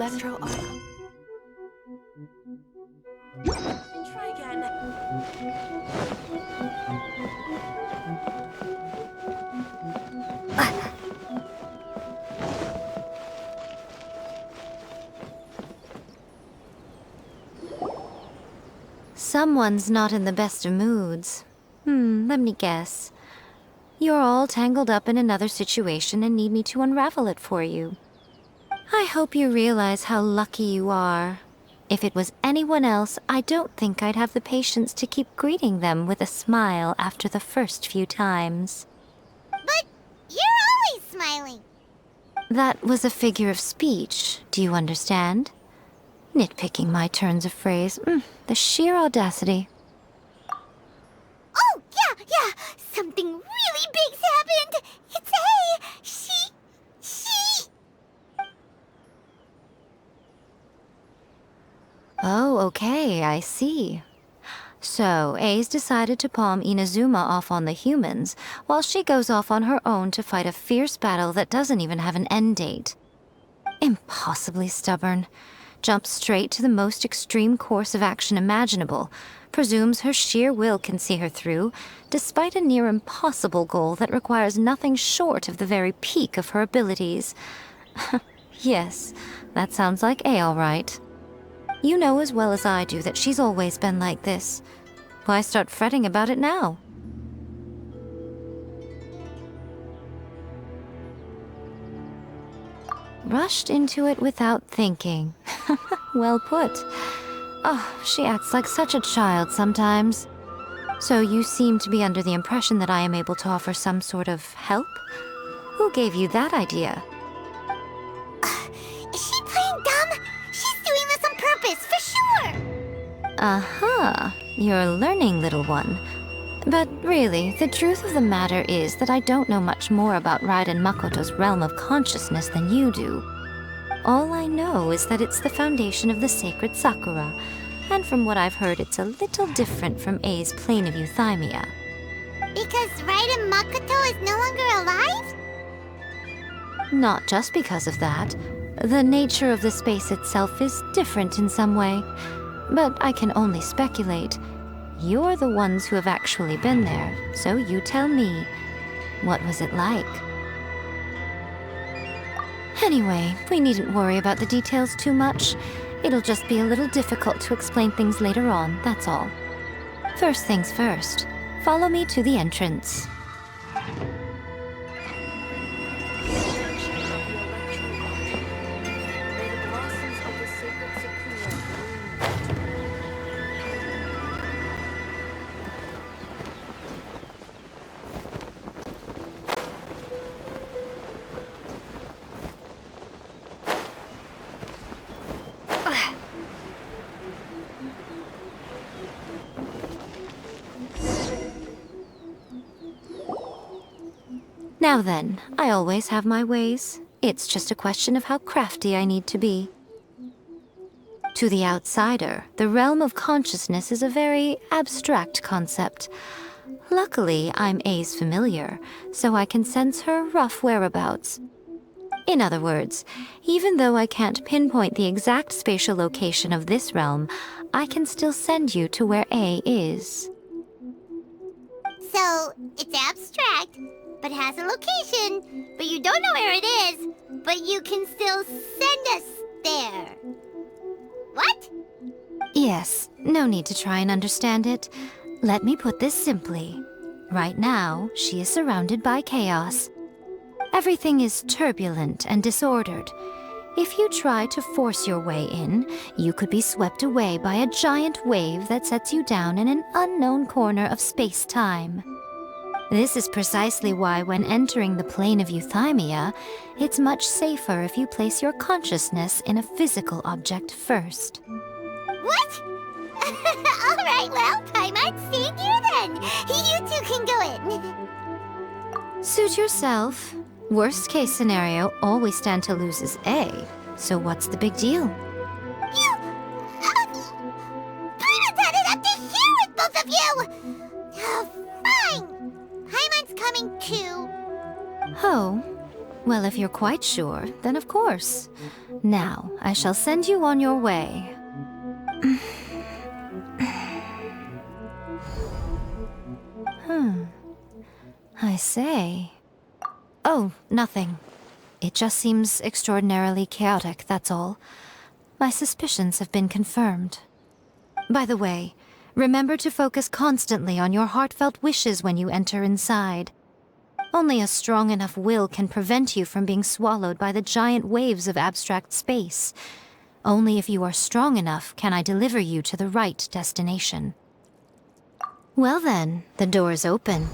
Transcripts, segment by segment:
electro arc. Try again. Someone's not in the best of moods. Let me guess. You're all tangled up in another situation and need me to unravel it for you. I hope you realize how lucky you are. If it was anyone else, I don't think I'd have the patience to keep greeting them with a smile after the first few times. But you're always smiling. That was a figure of speech, do you understand? Nitpicking my turns of phrase. The sheer audacity. Oh, yeah. Something really big's happened. It's A. She... Oh, okay, I see. So, A's decided to palm Inazuma off on the humans, while she goes off on her own to fight a fierce battle that doesn't even have an end date. Impossibly stubborn. Jumps straight to the most extreme course of action imaginable, presumes her sheer will can see her through, despite a near impossible goal that requires nothing short of the very peak of her abilities. Yes, that sounds like A all right. You know as well as I do that she's always been like this. Why start fretting about it now? Rushed into it without thinking. Well put. Oh, she acts like such a child sometimes. So you seem to be under the impression that I am able to offer some sort of help? Who gave you that idea? Is she playing dumb? She's doing this on purpose, for sure! Aha, you're learning, little one. But really, the truth of the matter is that I don't know much more about Raiden Makoto's realm of consciousness than you do. All I know is that it's the foundation of the sacred Sakura, and from what I've heard, it's a little different from A's plane of euthymia. Because Raiden Makoto is no longer alive? Not just because of that. The nature of the space itself is different in some way, but I can only speculate. You're the ones who have actually been there, so you tell me. What was it like? Anyway, we needn't worry about the details too much. It'll just be a little difficult to explain things later on, that's all. First things first, follow me to the entrance. Now then, I always have my ways. It's just a question of how crafty I need to be. To the outsider, the realm of consciousness is a very abstract concept. Luckily, I'm A's familiar, so I can sense her rough whereabouts. In other words, even though I can't pinpoint the exact spatial location of this realm, I can still send you to where A is. So, it's abstract, but has a location, but you don't know where it is, but you can still send us there. What? Yes, no need to try and understand it. Let me put this simply. Right now, she is surrounded by chaos. Everything is turbulent and disordered. If you try to force your way in, you could be swept away by a giant wave that sets you down in an unknown corner of space-time. This is precisely why when entering the plane of euthymia, it's much safer if you place your consciousness in a physical object first. What? Alright, well, I might stand here then. You two can go in. Suit yourself. Worst case scenario, all we stand to lose is A. So what's the big deal? You... Paimon up to here with both of you! Fine! Paimon's coming too. Oh, Well, if you're quite sure, then of course. Now, I shall send you on your way. I say. Oh, nothing. It just seems extraordinarily chaotic, that's all. My suspicions have been confirmed. By the way, remember to focus constantly on your heartfelt wishes when you enter inside. Only a strong enough will can prevent you from being swallowed by the giant waves of abstract space. Only if you are strong enough can I deliver you to the right destination. Well then, the door's open.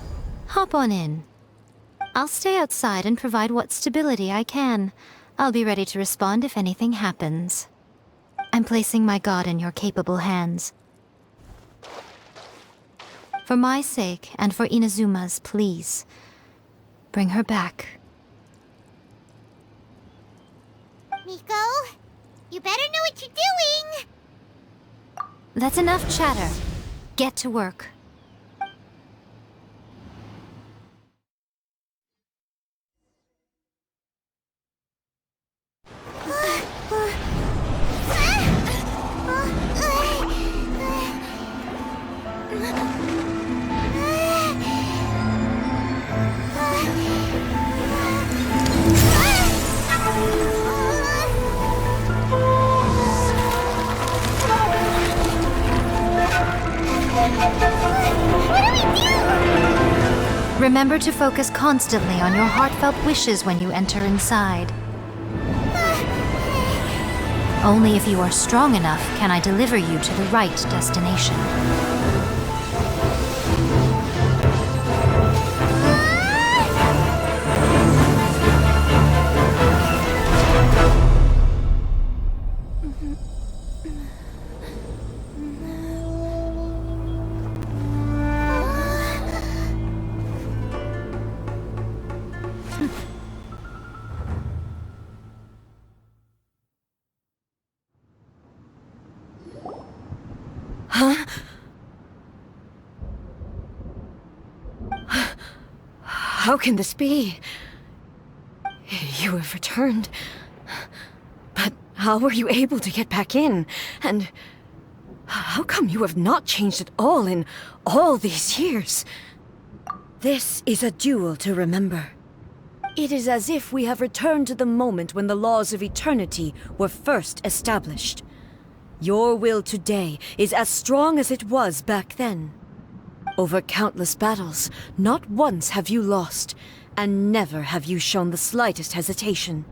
Hop on in. I'll stay outside and provide what stability I can. I'll be ready to respond if anything happens. I'm placing my god in your capable hands. For my sake and for Inazuma's, please. Bring her back. Miko, you better know what you're doing! That's enough chatter. Get to work. Remember to focus constantly on your heartfelt wishes when you enter inside. Only if you are strong enough can I deliver you to the right destination. Huh? How can this be? You have returned. But how were you able to get back in? And how come you have not changed at all in all these years? This is a duel to remember. It is as if we have returned to the moment when the laws of eternity were first established. Your will today is as strong as it was back then. Over countless battles, not once have you lost, and never have you shown the slightest hesitation.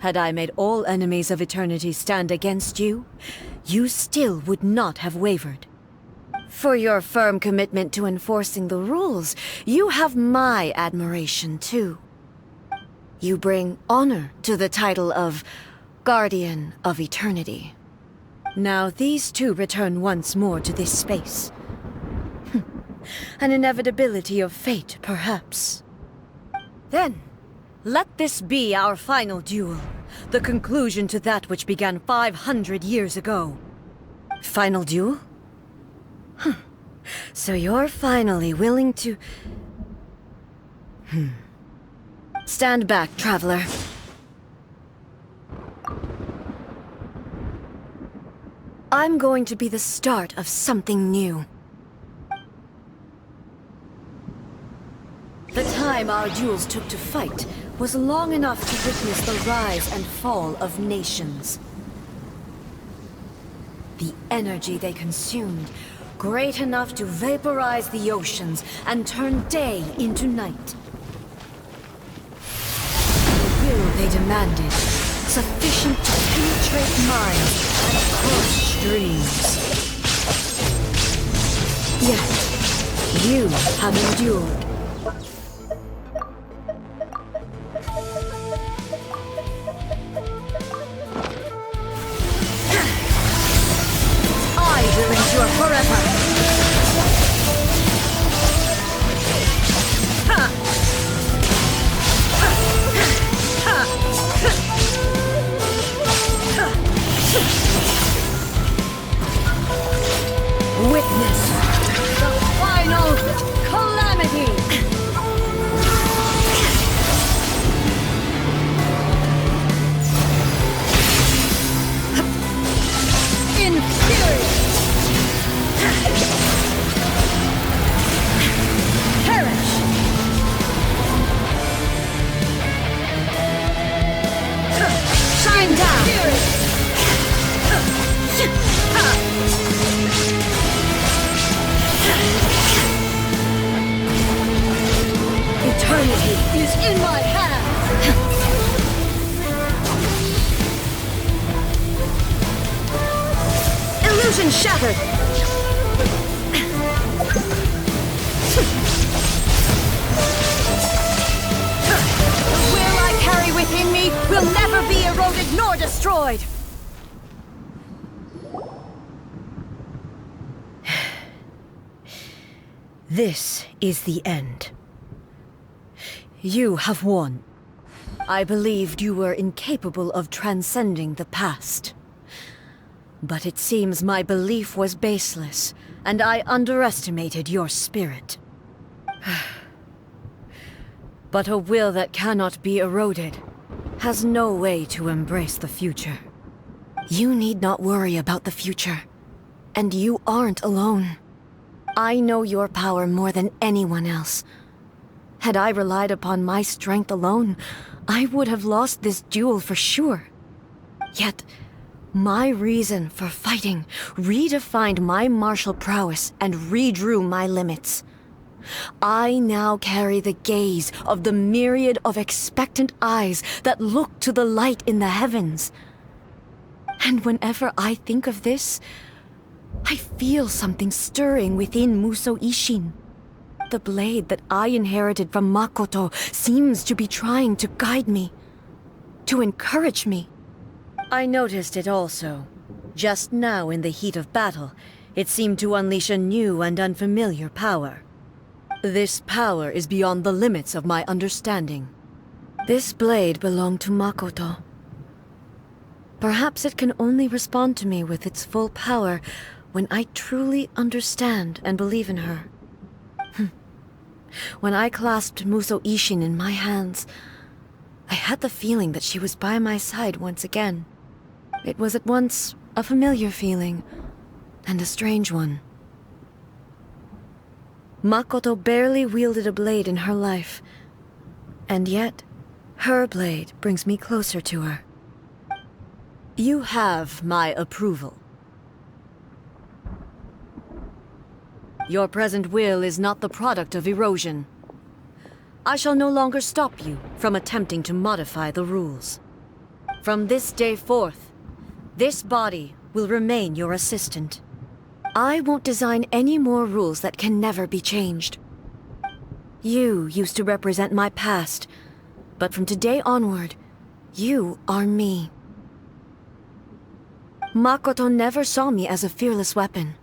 Had I made all enemies of eternity stand against you, you still would not have wavered. For your firm commitment to enforcing the rules, you have my admiration too. You bring honor to the title of Guardian of Eternity. Now these two return once more to this space. An inevitability of fate, perhaps. Then, let this be our final duel. The conclusion to that which began 500 years ago. Final duel? So you're finally willing to... Stand back, traveler. I'm going to be the start of something new. The time our duels took to fight was long enough to witness the rise and fall of nations. The energy they consumed, great enough to vaporize the oceans and turn day into night. The will they demanded, sufficient to penetrate minds and crush dreams. Yet, you have endured. I will endure forever. Witness the final calamity! effort. The will I carry within me will never be eroded nor destroyed. This is the end. You have won. I believed you were incapable of transcending the past. But it seems my belief was baseless, and I underestimated your spirit. But a will that cannot be eroded has no way to embrace the future. You need not worry about the future, and you aren't alone. I know your power more than anyone else. Had I relied upon my strength alone, I would have lost this duel for sure. Yet, my reason for fighting redefined my martial prowess and redrew my limits. I now carry the gaze of the myriad of expectant eyes that look to the light in the heavens. And whenever I think of this, I feel something stirring within Musou Ishin. The blade that I inherited from Makoto seems to be trying to guide me, to encourage me. I noticed it also. Just now in the heat of battle, it seemed to unleash a new and unfamiliar power. This power is beyond the limits of my understanding. This blade belonged to Makoto. Perhaps it can only respond to me with its full power when I truly understand and believe in her. When I clasped Musou Ishin in my hands, I had the feeling that she was by my side once again. It was at once a familiar feeling and a strange one. Makoto barely wielded a blade in her life, and yet her blade brings me closer to her. You have my approval. Your present will is not the product of erosion. I shall no longer stop you from attempting to modify the rules. From this day forth, this body will remain your assistant. I won't design any more rules that can never be changed. You used to represent my past, but from today onward, you are me. Makoto never saw me as a fearless weapon.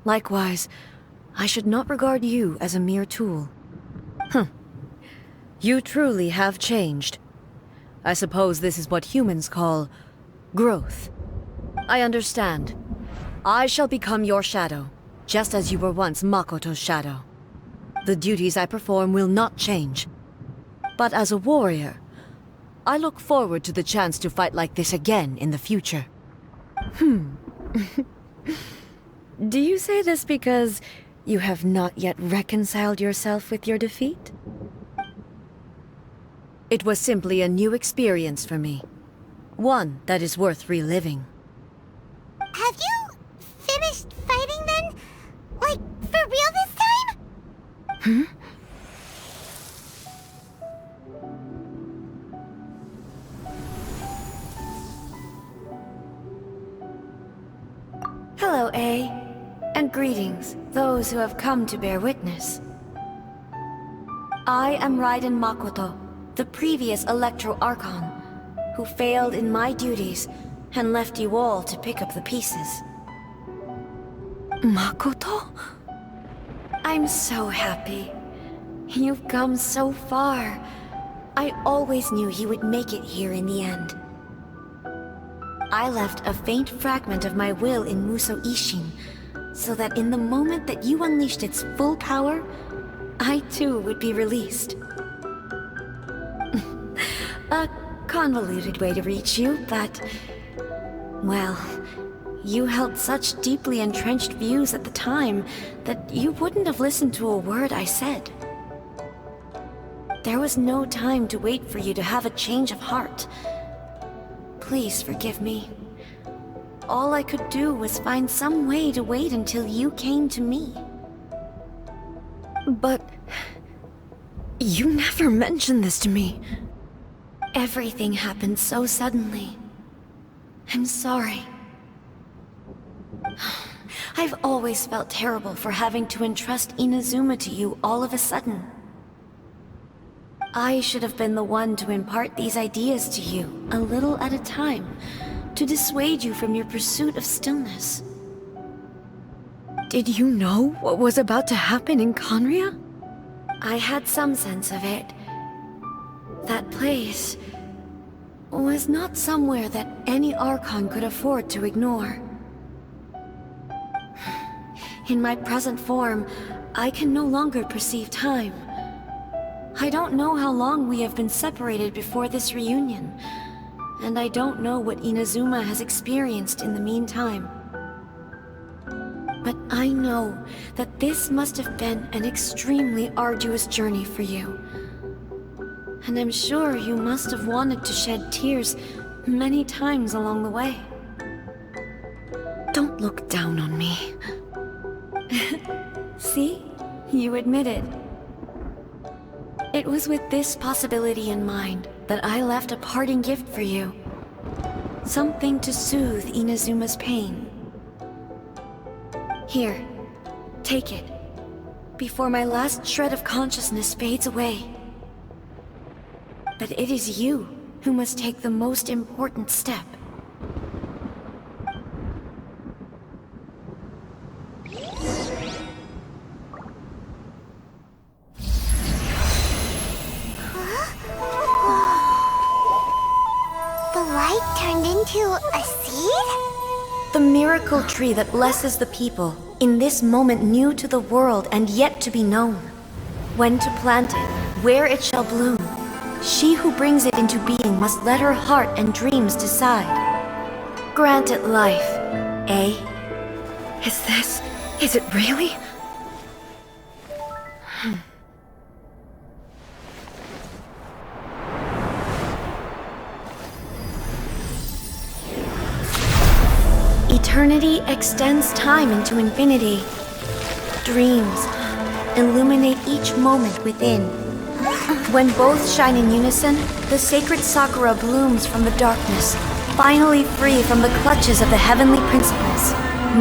Likewise, I should not regard you as a mere tool. You truly have changed. I suppose this is what humans call growth. I understand. I shall become your shadow, just as you were once Makoto's shadow. The duties I perform will not change. But as a warrior, I look forward to the chance to fight like this again in the future. Do you say this because you have not yet reconciled yourself with your defeat? It was simply a new experience for me. One that is worth reliving. Have you finished fighting then? Like, for real this time? Hello, A. And greetings, those who have come to bear witness. I am Raiden Makoto, the previous Electro Archon, who failed in my duties and left you all to pick up the pieces. Makoto? I'm so happy. You've come so far. I always knew you would make it here in the end. I left a faint fragment of my will in Musou Ishin, so that in the moment that you unleashed its full power, I too would be released. A convoluted way to reach you, but... well, you held such deeply entrenched views at the time that you wouldn't have listened to a word I said. There was no time to wait for you to have a change of heart. Please forgive me. All I could do was find some way to wait until you came to me. But... you never mentioned this to me. Everything happened so suddenly. I'm sorry. I've always felt terrible for having to entrust Inazuma to you all of a sudden. I should have been the one to impart these ideas to you, a little at a time, to dissuade you from your pursuit of stillness. Did you know what was about to happen in Conria? I had some sense of it. That place was not somewhere that any Archon could afford to ignore. In my present form, I can no longer perceive time. I don't know how long we have been separated before this reunion, and I don't know what Inazuma has experienced in the meantime. But I know that this must have been an extremely arduous journey for you. And I'm sure you must have wanted to shed tears many times along the way. Don't look down on me. See? You admit it. It was with this possibility in mind that I left a parting gift for you. Something to soothe Inazuma's pain. Here, take it, before my last shred of consciousness fades away. But it is you who must take the most important step. The light turned into a seed? The miracle tree that blesses the people, in this moment new to the world and yet to be known. When to plant it, where it shall bloom. She who brings it into being must let her heart and dreams decide. Grant it life, eh? Is it really? Eternity extends time into infinity. Dreams illuminate each moment within. When both shine in unison, the sacred Sakura blooms from the darkness, finally free from the clutches of the heavenly principles.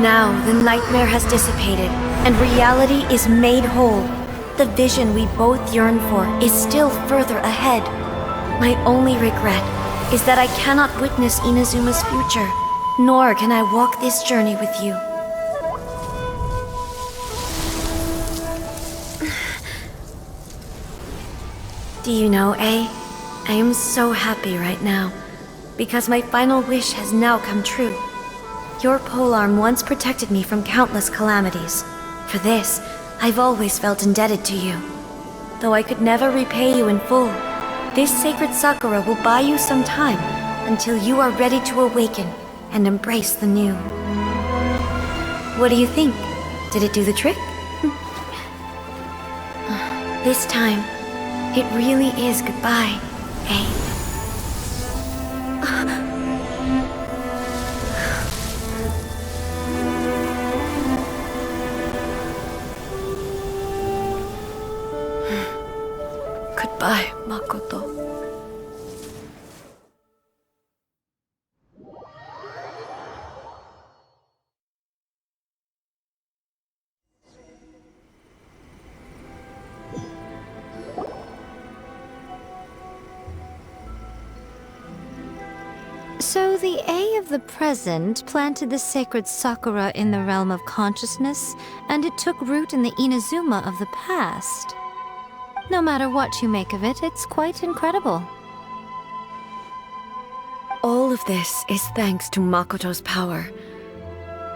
Now the nightmare has dissipated, and reality is made whole. The vision we both yearn for is still further ahead. My only regret is that I cannot witness Inazuma's future, nor can I walk this journey with you. Do you know, I am so happy right now, because my final wish has now come true. Your polearm once protected me from countless calamities. For this, I've always felt indebted to you. Though I could never repay you in full, this sacred Sakura will buy you some time until you are ready to awaken and embrace the new. What do you think? Did it do the trick? This time, it really is goodbye, eh? Goodbye, Makoto. So the A of the present planted the sacred Sakura in the realm of consciousness, and it took root in the Inazuma of the past. No matter what you make of it, it's quite incredible. All of this is thanks to Makoto's power.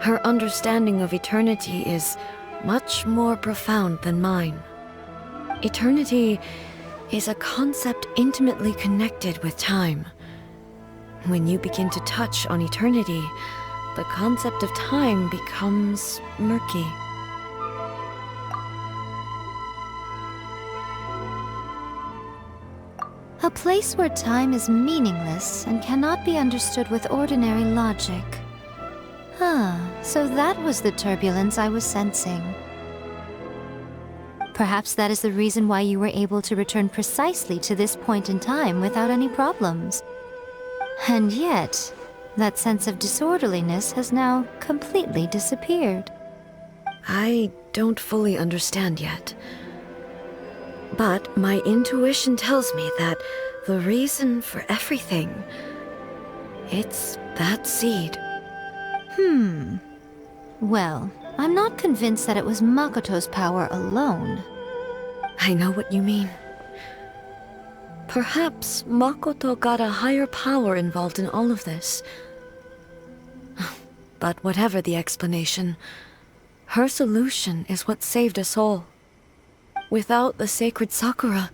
Her understanding of eternity is much more profound than mine. Eternity is a concept intimately connected with time. When you begin to touch on eternity, the concept of time becomes murky. A place where time is meaningless and cannot be understood with ordinary logic. So that was the turbulence I was sensing. Perhaps that is the reason why you were able to return precisely to this point in time without any problems. And yet, that sense of disorderliness has now completely disappeared. I don't fully understand yet. But my intuition tells me that the reason for everything, it's that seed. Well, I'm not convinced that it was Makoto's power alone. I know what you mean. Perhaps Makoto got a higher power involved in all of this. But whatever the explanation, her solution is what saved us all. Without the sacred Sakura,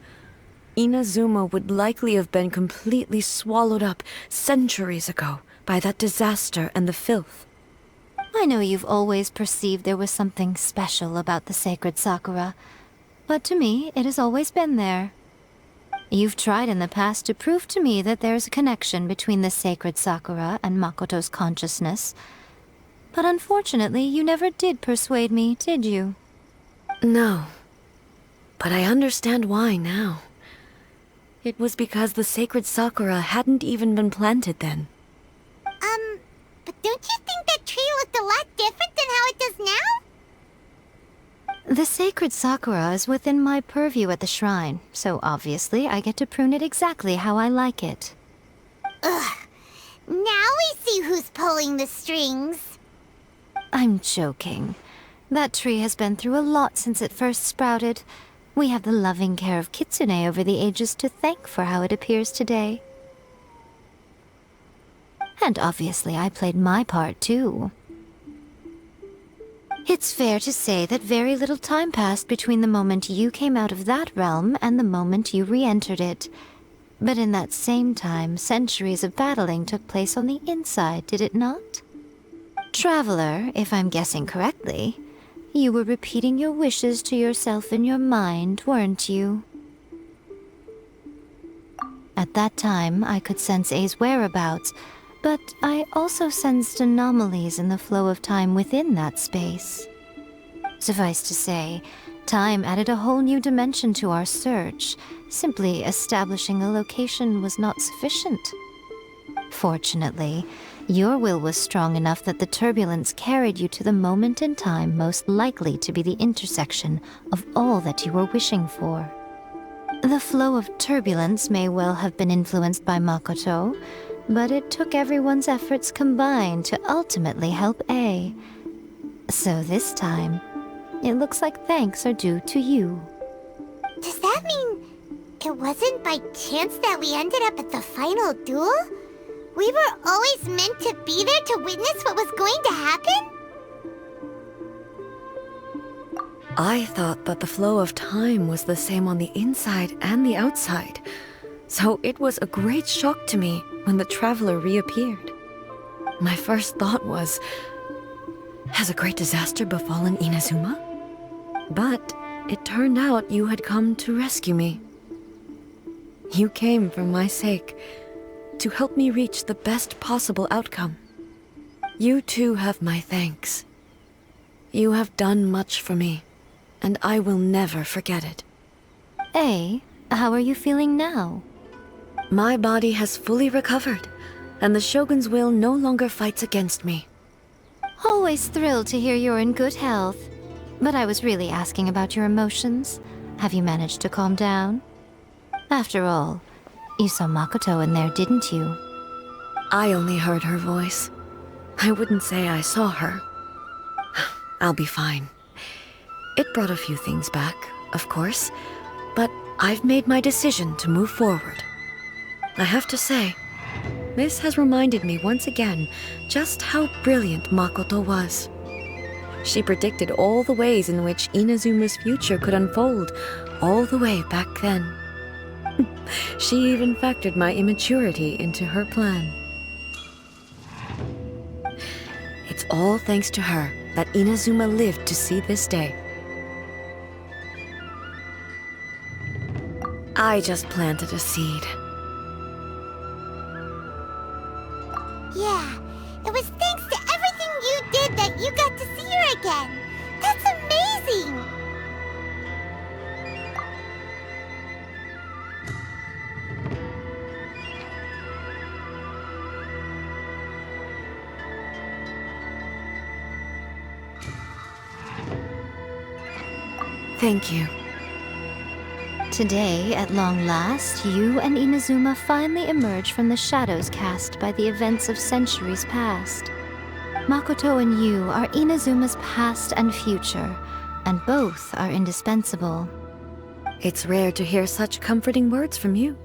Inazuma would likely have been completely swallowed up centuries ago by that disaster and the filth. I know you've always perceived there was something special about the sacred Sakura, but to me, it has always been there. You've tried in the past to prove to me that there's a connection between the sacred Sakura and Makoto's consciousness, but unfortunately, you never did persuade me, did you? No. But I understand why now. It was because the sacred Sakura hadn't even been planted then. But don't you think that tree looked a lot different than how it does now? The sacred Sakura is within my purview at the shrine, so obviously I get to prune it exactly how I like it. Ugh. Now we see who's pulling the strings. I'm joking. That tree has been through a lot since it first sprouted. We have the loving care of Kitsune over the ages to thank for how it appears today. And obviously I played my part too. It's fair to say that very little time passed between the moment you came out of that realm and the moment you re-entered it. But in that same time, centuries of battling took place on the inside, did it not? Traveler, if I'm guessing correctly, you were repeating your wishes to yourself in your mind, weren't you? At that time, I could sense A's whereabouts, but I also sensed anomalies in the flow of time within that space. Suffice to say, time added a whole new dimension to our search. Simply establishing a location was not sufficient. Fortunately, your will was strong enough that the turbulence carried you to the moment in time most likely to be the intersection of all that you were wishing for. The flow of turbulence may well have been influenced by Makoto, but it took everyone's efforts combined to ultimately help A. So this time, it looks like thanks are due to you. Does that mean it wasn't by chance that we ended up at the final duel? We were always meant to be there to witness what was going to happen? I thought that the flow of time was the same on the inside and the outside, so it was a great shock to me when the traveler reappeared. My first thought was, has a great disaster befallen Inazuma? But it turned out you had come to rescue me. You came for my sake, to help me reach the best possible outcome. You too have my thanks. You have done much for me, and I will never forget it. A, how are you feeling now? My body has fully recovered, and the Shogun's will no longer fights against me. Always thrilled to hear you're in good health. But I was really asking about your emotions. Have you managed to calm down? After all, you saw Makoto in there, didn't you? I only heard her voice. I wouldn't say I saw her. I'll be fine. It brought a few things back, of course, but I've made my decision to move forward. I have to say, this has reminded me once again just how brilliant Makoto was. She predicted all the ways in which Inazuma's future could unfold, all the way back then. She even factored my immaturity into her plan. It's all thanks to her that Inazuma lived to see this day. I just planted a seed. Yeah, it was thanks to everything you did that you got to see her again. That's amazing! Thank you. Today, at long last, you and Inazuma finally emerge from the shadows cast by the events of centuries past. Makoto and you are Inazuma's past and future, and both are indispensable. It's rare to hear such comforting words from you.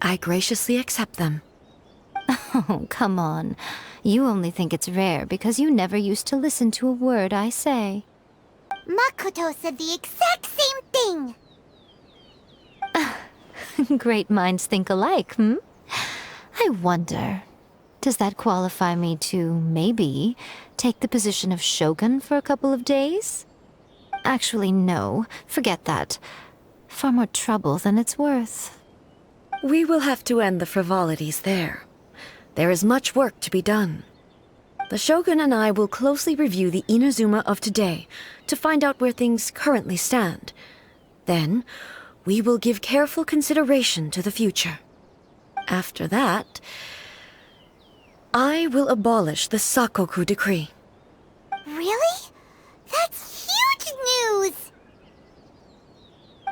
I graciously accept them. Oh, come on. You only think it's rare because you never used to listen to a word I say. Makoto said the exact same thing! Great minds think alike, hmm? I wonder, does that qualify me to, maybe, take the position of Shogun for a couple of days? Actually, no. Forget that. Far more trouble than it's worth. We will have to end the frivolities there. There is much work to be done. The Shogun and I will closely review the Inazuma of today to find out where things currently stand. Then, we will give careful consideration to the future. After that, I will abolish the Sakoku decree. Really? That's huge news!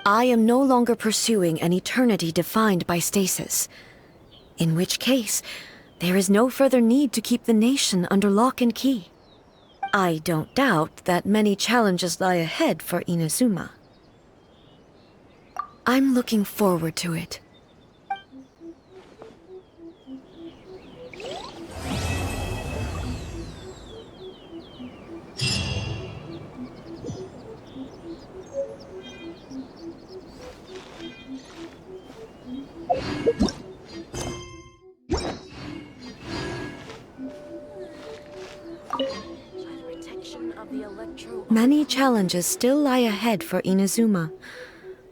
I am no longer pursuing an eternity defined by stasis. In which case, there is no further need to keep the nation under lock and key. I don't doubt that many challenges lie ahead for Inazuma. I'm looking forward to it. Many challenges still lie ahead for Inazuma,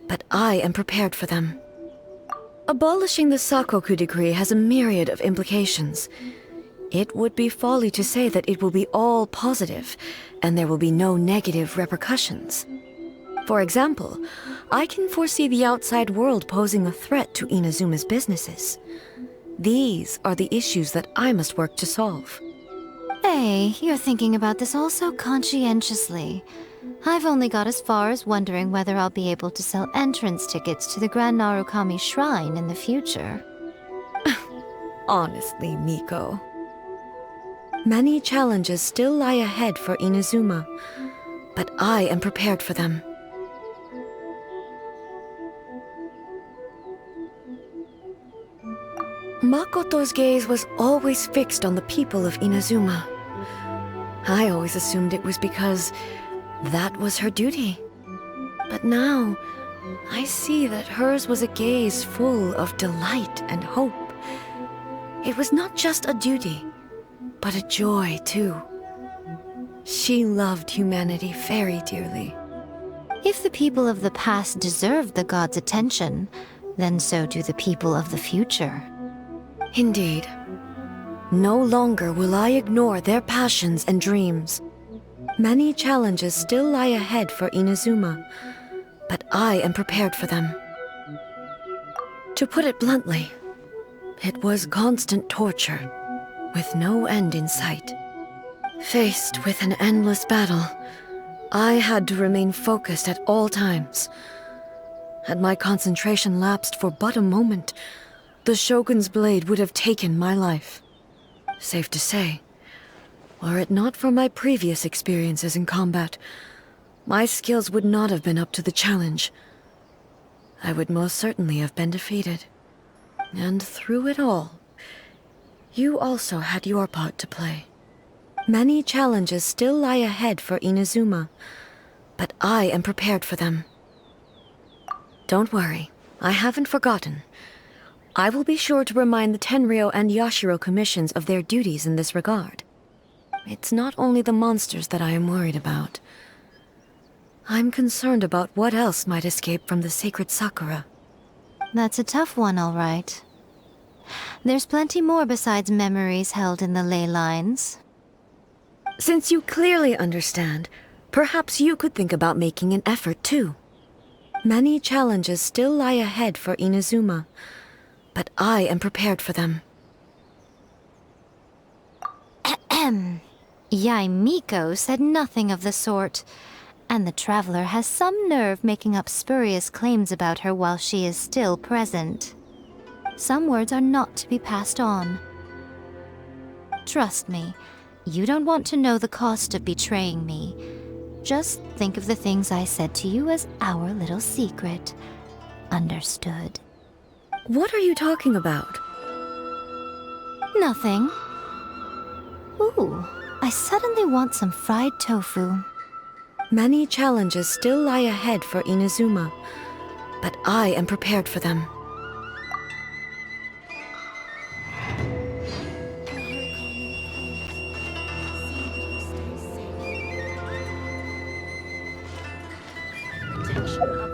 but I am prepared for them. Abolishing the Sakoku decree has a myriad of implications. It would be folly to say that it will be all positive, and there will be no negative repercussions. For example, I can foresee the outside world posing a threat to Inazuma's businesses. These are the issues that I must work to solve. Hey, you're thinking about this all so conscientiously. I've only got as far as wondering whether I'll be able to sell entrance tickets to the Grand Narukami Shrine in the future. Honestly, Miko. Many challenges still lie ahead for Inazuma, but I am prepared for them. Makoto's gaze was always fixed on the people of Inazuma. I always assumed it was because that was her duty. But now, I see that hers was a gaze full of delight and hope. It was not just a duty, but a joy too. She loved humanity very dearly. If the people of the past deserve the god's attention, then so do the people of the future. Indeed. No longer will I ignore their passions and dreams. Many challenges still lie ahead for Inazuma, but I am prepared for them. To put it bluntly, it was constant torture, with no end in sight. Faced with an endless battle, I had to remain focused at all times. Had my concentration lapsed for but a moment, the Shogun's blade would have taken my life. Safe to say, were it not for my previous experiences in combat, my skills would not have been up to the challenge. I would most certainly have been defeated. And through it all, you also had your part to play. Many challenges still lie ahead for Inazuma, but I am prepared for them. Don't worry, I haven't forgotten. I will be sure to remind the Tenryou and Yashiro commissions of their duties in this regard. It's not only the monsters that I am worried about. I'm concerned about what else might escape from the sacred Sakura. That's a tough one, all right. There's plenty more besides memories held in the ley lines. Since you clearly understand, perhaps you could think about making an effort too. Many challenges still lie ahead for Inazuma, but I am prepared for them. Yae Miko said nothing of the sort. And the traveler has some nerve making up spurious claims about her while she is still present. Some words are not to be passed on. Trust me, you don't want to know the cost of betraying me. Just think of the things I said to you as our little secret. Understood? What are you talking about? Nothing. Ooh, I suddenly want some fried tofu. Many challenges still lie ahead for Inazuma, but I am prepared for them. Protection of